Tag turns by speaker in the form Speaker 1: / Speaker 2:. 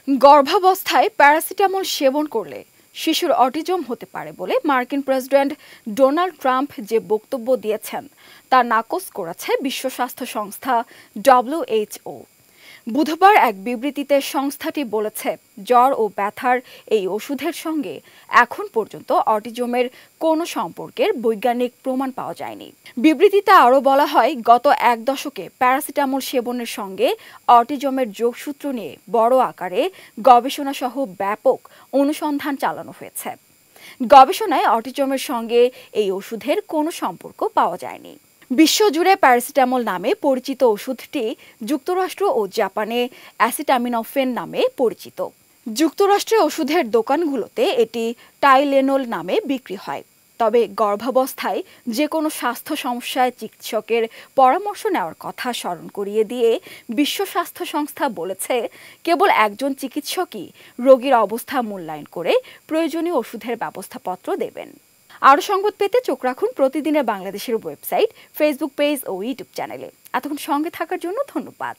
Speaker 1: গর্ভাবস্থায় প্যারাসিটামল সেবন করলে শিশুর অটিজম হতে পারে বলে মার্কিন প্রেসিডেন্ট ডোনাল্ড ট্রাম্প যে বক্তব্য দিয়েছেন তা নাকচ করেছে বিশ্ব স্বাস্থ্য সংস্থা WHO। বুধবার এক বিবৃতিতে সংস্থাটি বলেছে, জ্বর ও ব্যথার এই ওষুধের সঙ্গে এখন পর্যন্ত অটিজমের কোনো সম্পর্কের বৈজ্ঞানিক প্রমাণ পাওয়া যায়নি। বিবৃতিতে আরও বলা হয়, গত এক দশকে প্যারাসিটামল সেবনের সঙ্গে অটিজমের যোগসূত্র নিয়ে বড় আকারে গবেষণা সহ ব্যাপক অনুসন্ধান চালানো হয়েছে। গবেষণায় অটিজমের সঙ্গে এই ওষুধের কোনো সম্পর্ক পাওয়া যায়নি। বিশ্বজুড়ে প্যারাসিটামল নামে পরিচিত ওষুধটি যুক্তরাষ্ট্র ও জাপানে অ্যাসিটামিনফেন নামে পরিচিত। যুক্তরাষ্ট্রে ওষুধের দোকানগুলোতে এটি টাইলেনল নামে বিক্রি হয়। তবে গর্ভাবস্থায় যে কোনো স্বাস্থ্য সমস্যায় চিকিৎসকের পরামর্শ নেওয়ার কথা স্মরণ করিয়ে দিয়ে বিশ্ব স্বাস্থ্য সংস্থা বলেছে, কেবল একজন চিকিৎসকই রোগীর অবস্থা মূল্যায়ন করে প্রয়োজনীয় ওষুধের ব্যবস্থাপত্র দেবেন। আরও সংবাদ পেতে চোখ রাখুন প্রতিদিনের বাংলাদেশের ওয়েবসাইট, ফেসবুক পেজ ও ইউটিউব চ্যানেলে। এতক্ষণ সঙ্গে থাকার জন্য ধন্যবাদ।